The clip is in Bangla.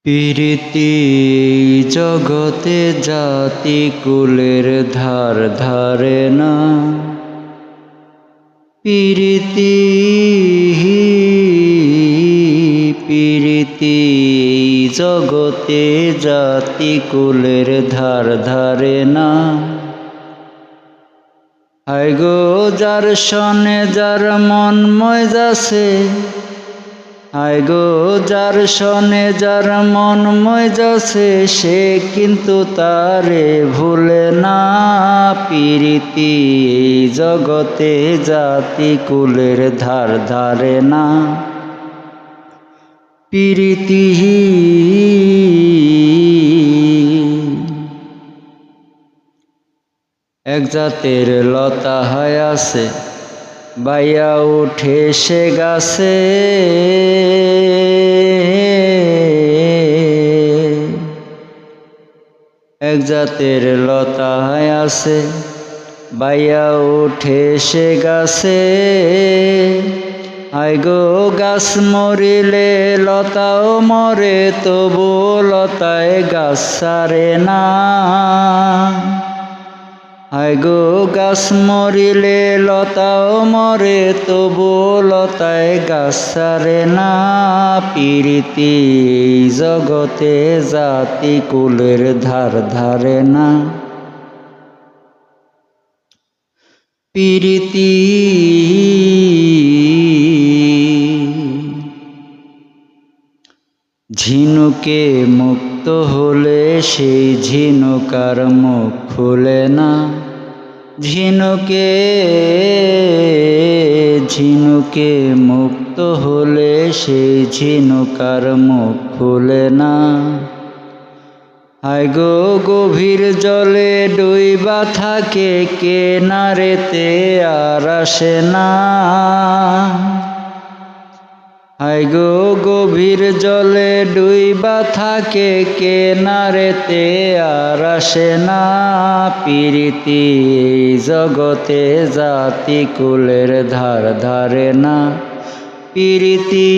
প্রীতি জগতে জাতি কুলের ধার ধারে না। প্রীতি প্রীতি জগতে জাতি কুলের ধার ধারে না। হায় গো যার সনে যার মন ময়জাছে, হায় গো যার সনে যার মন ময়জাছে, সে কিন্তু তারে ভুলে না। প্রীতি এই জগতে জাতি কুলের ধার ধারে না। প্রীতি এক জাতের লতা হয় আছে, বাইয়া উঠে সে গাছে। এক জাতের লতা হয় আছে, বাইয়া উঠে সে গাছে। হায় গো গাছ মরিলে লতাও মরে, তবু লতায় গাছ ছাড়ে না। হায় গো গাছ মরিলে লতাও মরে, তবু লতায় গাছ ছাড়ে না। প্রীতি জগতে জাতি কুলের ধার ধারে না। প্রীতি ঝিনুকে মুক্ত হলে সেই ঝিনুক আর মুখ খুলে না। ঝিনুকে ঝিনুকে মুক্ত হলে সেই ঝিনুক আর মুখ খুলে না। হায় গো গভীর জলে ডুইবা থাকে, কিনারেতে আর আসে না। হায় গো গভীর জলে ডুইবা থাকে, কিনারেতে আর আসে না। প্রীতি জগতে জাতি কুলের ধার ধারে না। প্রীতি